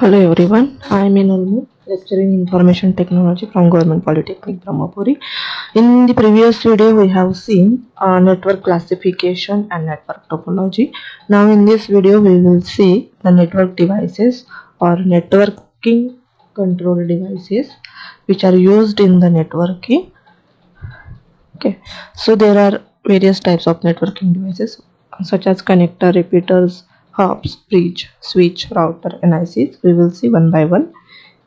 Hello everyone, I am Inulmu, lecturer in Information Technology from Government Polytechnic Brahmapuri. In the previous video, we have seen network classification and network topology. Now in this video, we will see the network devices or networking control devices which are used in the networking. Okay, so there are various types of networking devices such as connector, repeaters, hubs, bridge, switch, router, and ICs. We will see one by one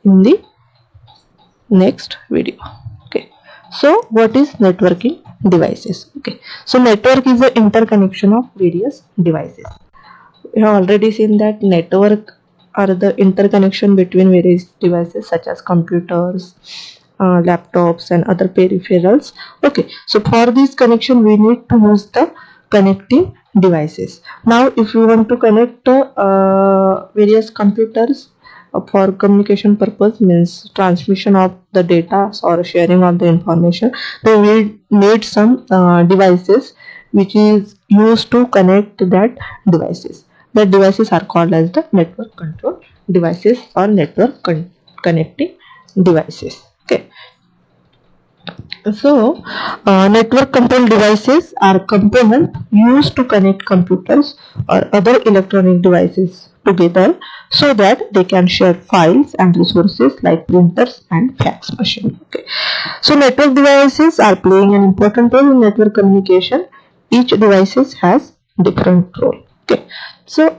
in the next video. Okay, so what is networking devices? Okay, so network is the interconnection of various devices. We have already seen that network are the interconnection between various devices such as computers, laptops and other peripherals. Okay, so for this connection we need to use the connecting devices. Now if you want to connect various computers for communication purpose, means transmission of the data or sharing of the information, then we need some devices which is used to connect that devices. The devices are called as the network control devices or network connecting devices. Okay, so network control devices are components used to connect computers or other electronic devices together so that they can share files and resources like printers and fax machine. Okay, so network devices are playing an important role in network communication. Each devices has different role. Okay, so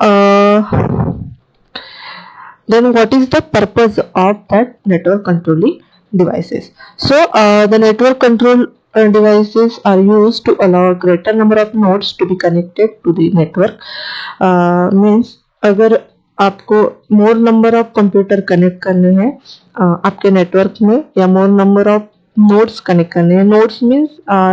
then what is the purpose of that network controlling devices? So the network control devices are used to allow a greater number of nodes to be connected to the network. Means अगर आपको मोर number of computer connect करने हैं आपके network में, या मोर number of nodes connect करने हैं. nodes means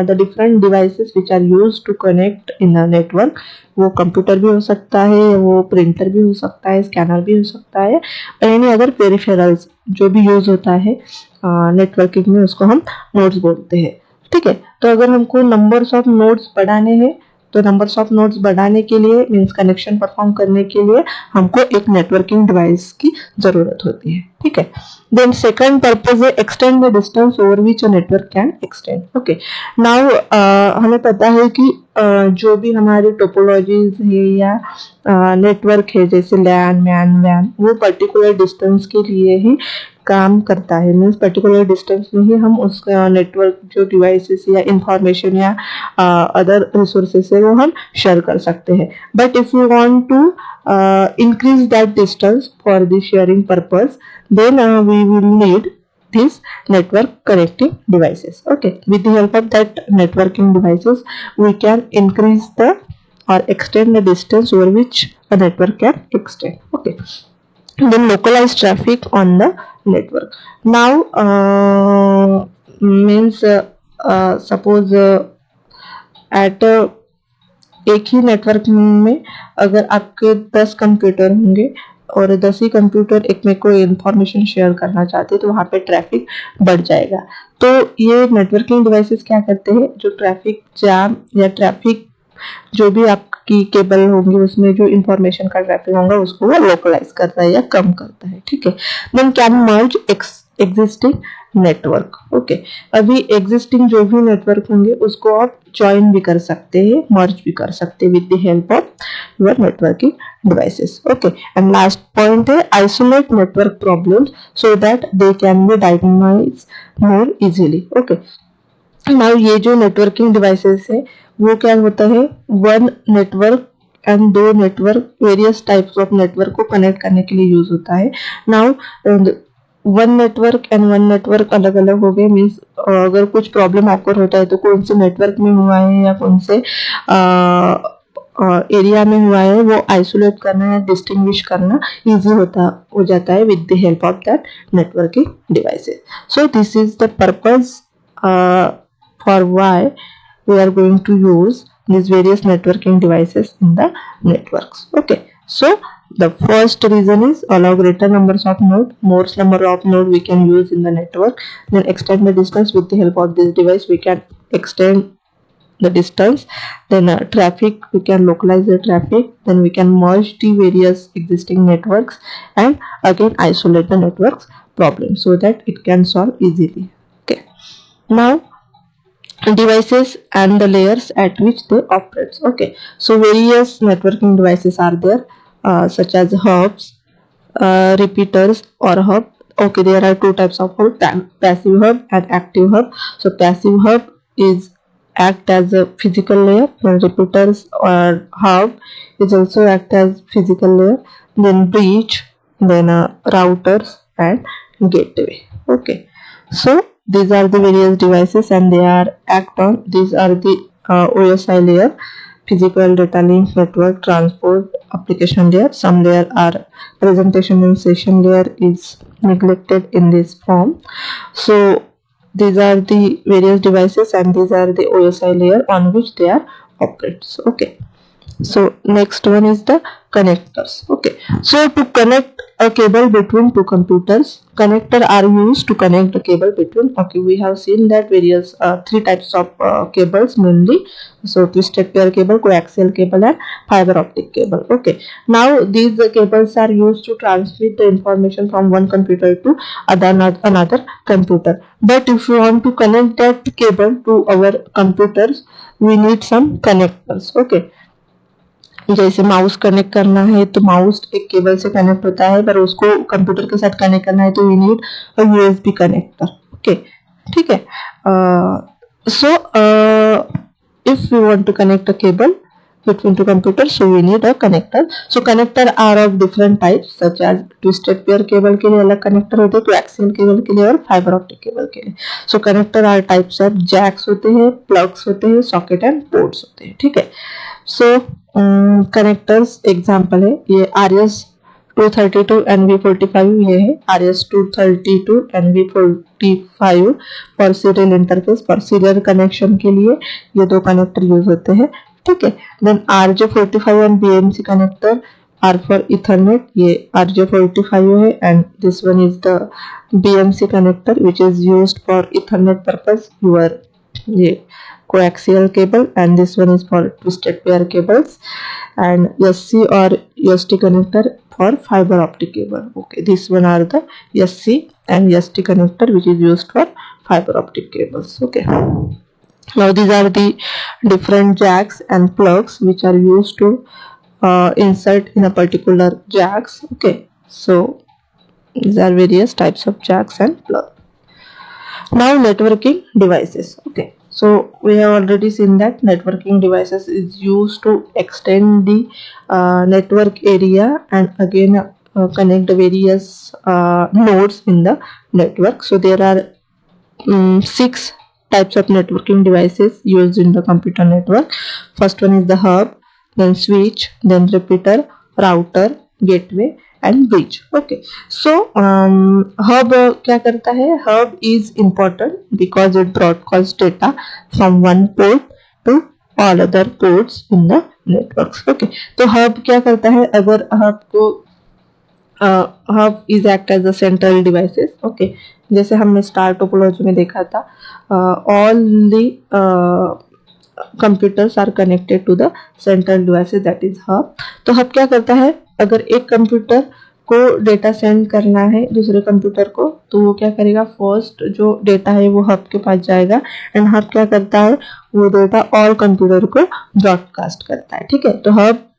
the different devices which are used to connect in the network. वो कंप्यूटर भी हो सकता है, वो प्रिंटर भी हो सकता है, स्कैनर भी हो सकता है, एनी अदर पेरिफेरल्स जो भी यूज होता है नेटवर्किंग में उसको हम नोड्स बोलते हैं. ठीक है, तो अगर हमको नंबर्स ऑफ नोड्स बढ़ाने हैं तो नंबर्स ऑफ नोड्स बढ़ाने के लिए मीन्स कनेक्शन परफॉर्म करने के लिए हमको एक नेटवर्किंग डिवाइस की जरूरत होती है. ठीक है, देन सेकंड पर्पज है extend the distance over which a network can extend. Okay, now हमें पता है कि जो भी हमारे टोपोलॉजीज है या नेटवर्क है जैसे लैन, मैन, वैन, वो पर्टिकुलर डिस्टेंस के लिए ही काम करता है. मीन्स पर्टिकुलर डिस्टेंस में ही हम उस नेटवर्क जो डिवाइसेस या इंफॉर्मेशन या अदर रिसोर्सेस है वो हम शेयर कर सकते हैं. But if you want to increase that distance for the sharing purpose, then we will need these network connecting devices. Okay, with the help of that networking devices we can increase the or extend the distance over which a network can extend. Okay, then localize traffic on the network. Now means suppose at एक ही network में अगर आपके 10 computer होंगे और 10 ही computer एक में कोई information share करना चाहते हैं तो वहाँ पे ट्रैफिक बढ़ जाएगा. तो ये नेटवर्किंग डिवाइसेस क्या करते हैं, जो ट्रैफिक जैम या ट्रैफिक जो भी आपकी केबल होंगी उसमें जो इंफॉर्मेशन का ट्रैफिक होगा उसको वो लोकलाइज करता है या कम करता है. ठीक है, then can merge existing network. Okay, अभी एग्जिस्टिंग जो भी नेटवर्क होंगे उसको आप ज्वाइन भी कर सकते हैं, मर्ज भी कर सकते हैं with the help of your networking devices. Okay, and last point है isolate network problems so that they can be diagnose more easily. Okay, now ये जो नेटवर्किंग डिवाइसेस है वो क्या होता है, वन नेटवर्क एंड दो network various types of network को कनेक्ट करने के लिए यूज होता है. Now one network and one network अलग अलग हो गए. मीन्स अगर कुछ प्रॉब्लम ऑकर होता है तो कौन से नेटवर्क में हुआ है या कौन से एरिया में हुआ है वो आइसोलेट करना है, डिस्टिंग्विश करना इजी हो जाता है with the help of that networking devices. So this is the purpose for why we are going to use these various networking devices in the networks. Okay, so the first reason is allow greater numbers of node, more number of node we can use in the network. Then extend the distance with the help of this device we can extend the distance. Then traffic, we can localize the traffic. Then we can merge the various existing networks and again isolate the networks problem so that it can solve easily. Okay, now devices and the layers at which they operate. Okay, so various networking devices are there, such as hubs, repeaters or hub. Okay, there are two types of hub, passive hub and active hub. So passive hub is act as a physical layer, and repeaters or hub is also act as physical layer. Then bridge, then routers and gateway. Okay, so these are the various devices and they are act on, these are the OSI layer, physical data link, network, transport, application layer. Some layer are presentation and session layer is neglected in this form. So these are the various devices and these are the OSI layer on which they are operates. Okay, so next one is the connectors. Okay, so to connect a cable between two computers, connector are used to connect the cable between. Okay, we have seen that various three types of cables mainly. So twisted pair cable, coaxial cable and fiber optic cable. Okay, now these cables are used to transmit the information from one computer to another computer. But if you want to connect that cable to our computers, we need some connectors. Okay, जैसे mouse connect करना है तो mouse एक cable से connect होता है, पर उसको कंप्यूटर के साथ कनेक्ट करना है तो we need a USB connector. Okay, ठीक है. सो if we want to connect a cable between two computers, so we need a connector. So connector are of different types, such as twisted pair cable के लिए अलग connector होते हैं, coaxial cable के लिए और fiber optic cable के लिए. So connector are types of jacks होते हैं, plugs होते हैं, socket and ports होते हैं. ठीक है. So कनेक्टर्स एग्जांपल है ये RS-232 NV45, ये है RS-232 NV45 for serial interface, for serial connection के लिए ये दो कनेक्टर यूज होते हैं. ठीक है. Then RJ45 and BMC connector are for ethernet, ये RJ45 है and this one is the BMC connector which is used for ethernet purpose, your ये coaxial cable, and this one is for twisted pair cables, and SC or ST connector for fiber optic cable. Okay, this one are the SC and ST connector which is used for fiber optic cables. Okay, now these are the different jacks and plugs which are used to insert in a particular jacks. Okay, so these are various types of jacks and plugs. Now networking devices. Okay, so we have already seen that networking devices is used to extend the network area and again connect the various nodes in the network. So there are 6 types of networking devices used in the computer network. First one is the hub, then switch, then repeater, router, gateway and bridge. Okay, so hub क्या करता है? Hub is important because it broadcasts data from one port to all other ports in the networks. Okay, तो hub क्या करता है? अगर hub को hub is act as a central devices. Okay, जैसे हमने स्टार टोपोलॉजी में देखा था, all the computers are connected to the central devices, that is hub. तो hub क्या करता है? अगर एक कंप्यूटर को डेटा सेंड करना है दूसरे कंप्यूटर को तो वो क्या करेगा? फर्स्ट जो डेटा है वो हब के पास जाएगा एंड हब क्या करता है? वो डेटा ऑल कंप्यूटर को ब्रॉडकास्ट करता है. ठीक है, तो hub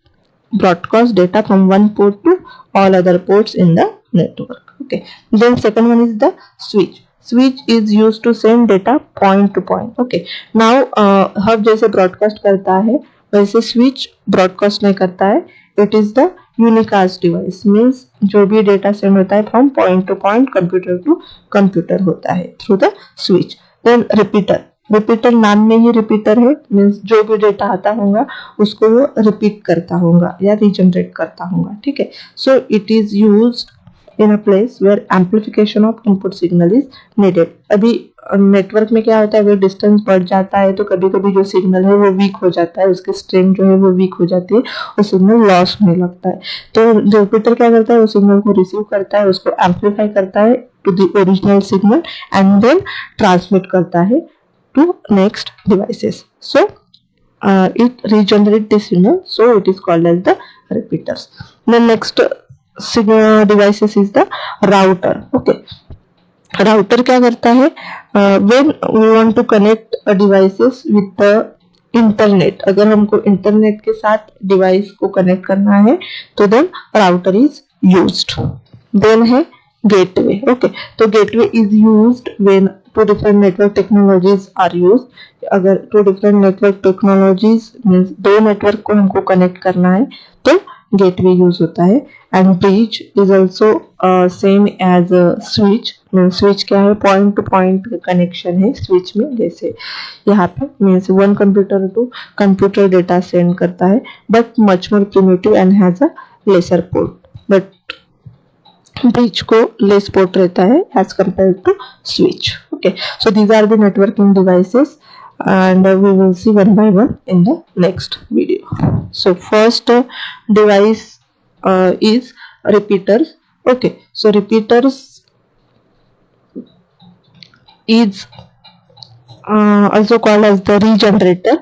broadcast data from one port to all other ports in the network. Okay, then second one is the switch. Switch is used to send data point to point. Okay, now hub जैसे broadcast करता है वैसे switch broadcast नहीं करता है. It is the unicast device, means जो भी data send होता है from point to point, computer to computer होता है through the switch. Then repeater. Repeater नाम में ही रिपीटर है, मीन्स जो भी डेटा आता होगा उसको वो रिपीट करता होगा या रीजनरेट करता होगा. ठीक है, so it is used in a place where amplification of input signal is needed. अभी नेटवर्क में क्या होता है? अगर डिस्टेंस बढ़ जाता है तो कभी कभी जो सिग्नल है वो वीक हो जाता है, उसकी स्ट्रेंथ जो है वो वीक हो जाती है और सिग्नल लॉस होने लगता है. तो रिपीटर क्या करता है? वो सिग्नल को रिसीव करता है, उसको एम्पलीफाई करता है to the original signal and then transmit करता है to next devices. So it regenerate the signal, so it is called as the repeaters. The next signal devices is the router. Okay, router क्या करता है, when we want to connect devices with the internet, अगर हमको internet के साथ device को connect करना है तो then router is used. Then है गेटवे. ओके, तो gateway is used when two different network technologies are used. अगर two different network technologies means दो नेटवर्क को हमको कनेक्ट करना है तो गेटवे यूज होता है. And bridge is also same as switch. Switch क्या है, पॉइंट टू पॉइंट कनेक्शन है स्विच में, जैसे यहाँ पे means one computer to computer data send करता है, but much more primitive and has a lesser port. But bridge को लेस पोर्ट रहता है as compare to switch. Okay, so these are the networking devices and we will see one by one in the next video. So first device is repeaters. Okay, so repeaters is also called as the regenerator,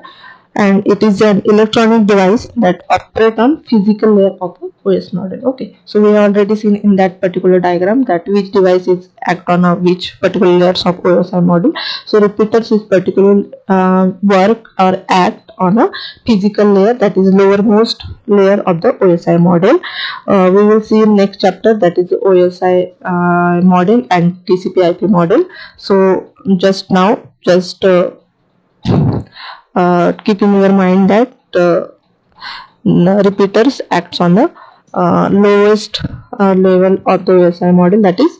and it is an electronic device that operate on physical layer of a OS model. Okay, so we have already seen in that particular diagram that which devices act on which particular layers of OSI model. So repeaters is particular work or act on a physical layer, that is lowermost layer of the OSI model. We will see in next chapter, that is the OSI model and TCP/IP model. So just now, just keep in your mind that repeaters acts on the lowest level of the OSI model, that is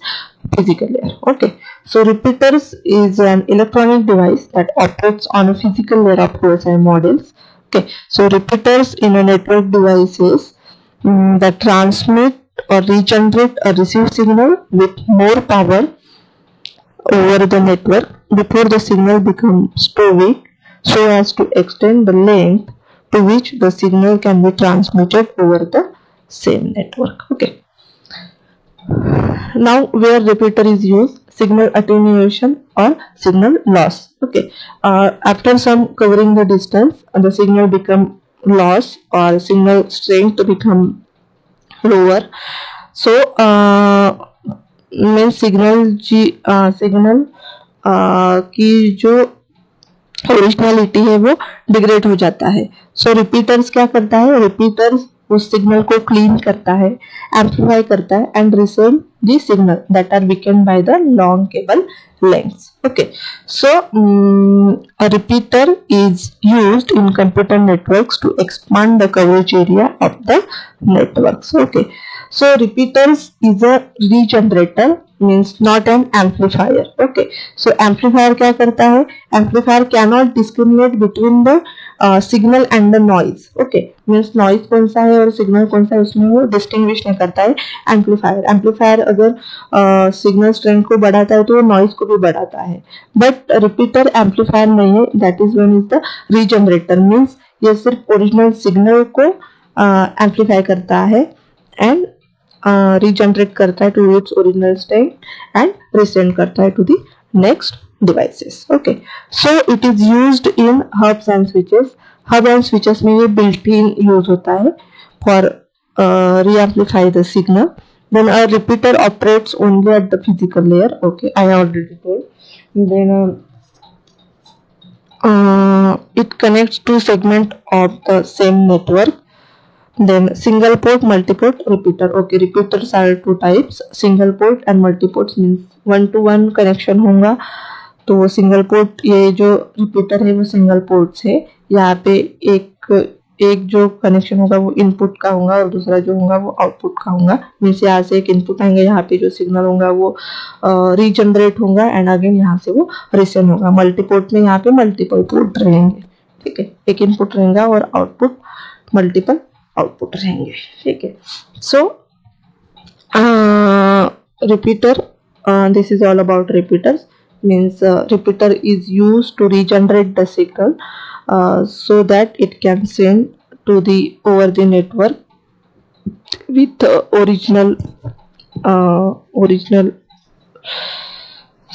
physical layer. Okay, so repeaters is an electronic device that operates on a physical layer of OSI models. Okay, so repeaters in a network devices that transmit or regenerate or receive signal with more power over the network before the signal becomes too weak, so as to extend the length to which the signal can be transmitted over the same network. Okay, now where repeater is used, signal attenuation or signal loss. Okay, after some covering the distance, the signal become loss or signal strength to become lower. So में signal की जो originality है वो degrade हो जाता है. सो repeaters क्या करता है, रिपीटर्स उस सिग्नल को क्लीन करता है, एम्पलीफाई करता है and resend the signal that are weakened by the long cable lengths. Okay, so a repeater is used in computer networks to expand the coverage area of the networks. Okay, so repeaters is a regenerator, means not an amplifier. Okay, so amplifier क्या करता है, amplifier cannot discriminate between the signal and the noise. Okay, means noise कौन सा है और signal कौन सा है उसमें वो distinguish नहीं करता है. amplifier अगर सिग्नल स्ट्रेंथ को बढ़ाता है तो वो नॉइज को भी बढ़ाता है, बट रिपीटर एम्पलीफायर नहीं है. That is when is the regenerator, means ये सिर्फ ओरिजिनल सिग्नल को एम्पलीफाई करता है एंड रीजनरेट करता है to its original state and resend करता है to the next devices. Okay, so it is used in hubs and switches. hub and switches में ये built in use होता है for re-amplify the signal. Then a repeater operates only at the physical layer. Okay, I already told. Then it connects two segments of the same network. Then single port, multi-port, repeater. Okay, repeaters are two types, single port and multi-port. means one to one connection होगा तो वो single port. ये जो repeater है वो single port है. यहाँ पे एक जो कनेक्शन होगा वो इनपुट का होगा और दूसरा जो होगा वो आउटपुट का होगा. मीन्स यहाँ से एक इनपुट आएंगे, यहाँ पे जो सिग्नल होगा वो रीजनरेट होगा एंड अगेन यहाँ से वो रिसेंड होगा. मल्टीपोर्ट में यहाँ पे मल्टीपल पोर्ट रहेंगे. ठीक है, एक इनपुट रहेगा और आउटपुट मल्टीपल आउटपुट रहेंगे. ठीक है, so repeater, this is all about repeaters. means repeater is used to regenerate the signal so that it can send to the over the network with original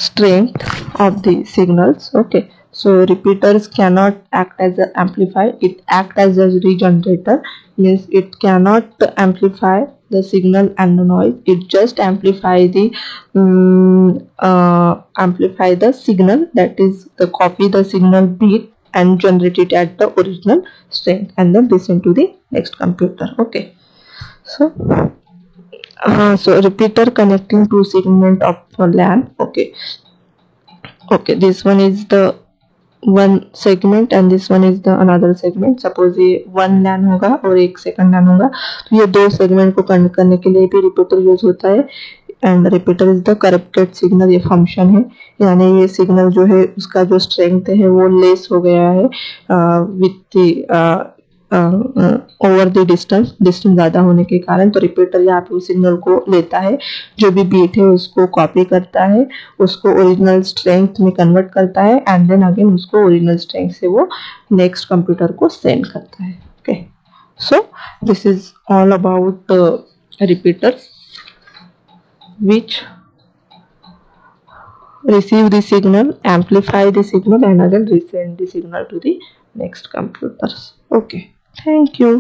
strength of the signals. Okay, So repeaters cannot act as an amplifier, it acts as a regenerator, means it cannot amplify the signal and the noise, it just amplify the signal, that is the copy the signal bit and generate it at the original strength and then listen to the next computer. Okay, so so repeater connecting two segment of LAN. Okay, this one is the one segment and this one is the another segment. Suppose ये one लैन होगा और एक second लैन होगा, तो ये दो segment को connect करने के लिए भी रिपीटर यूज होता है. And repeater is the corrupted signal, ये फंक्शन है, यानी ये सिग्नल जो है उसका जो स्ट्रेंथ है वो लेस हो गया है विथ ओवर द डिस्टेंस ज़्यादा होने के कारण. तो रिपीटर यहाँ पे उस सिग्नल को लेता है, जो भी बीट है उसको कॉपी करता है, उसको ओरिजिनल स्ट्रेंथ में कन्वर्ट करता है एंड देन अगेन उसको ओरिजिनल स्ट्रेंथ से वो नेक्स्ट कंप्यूटर को सेंड करता है. Okay, so this is all about repeaters which receive the signal, amplify the signal and again resend the signal to the next computers. Okay, thank you.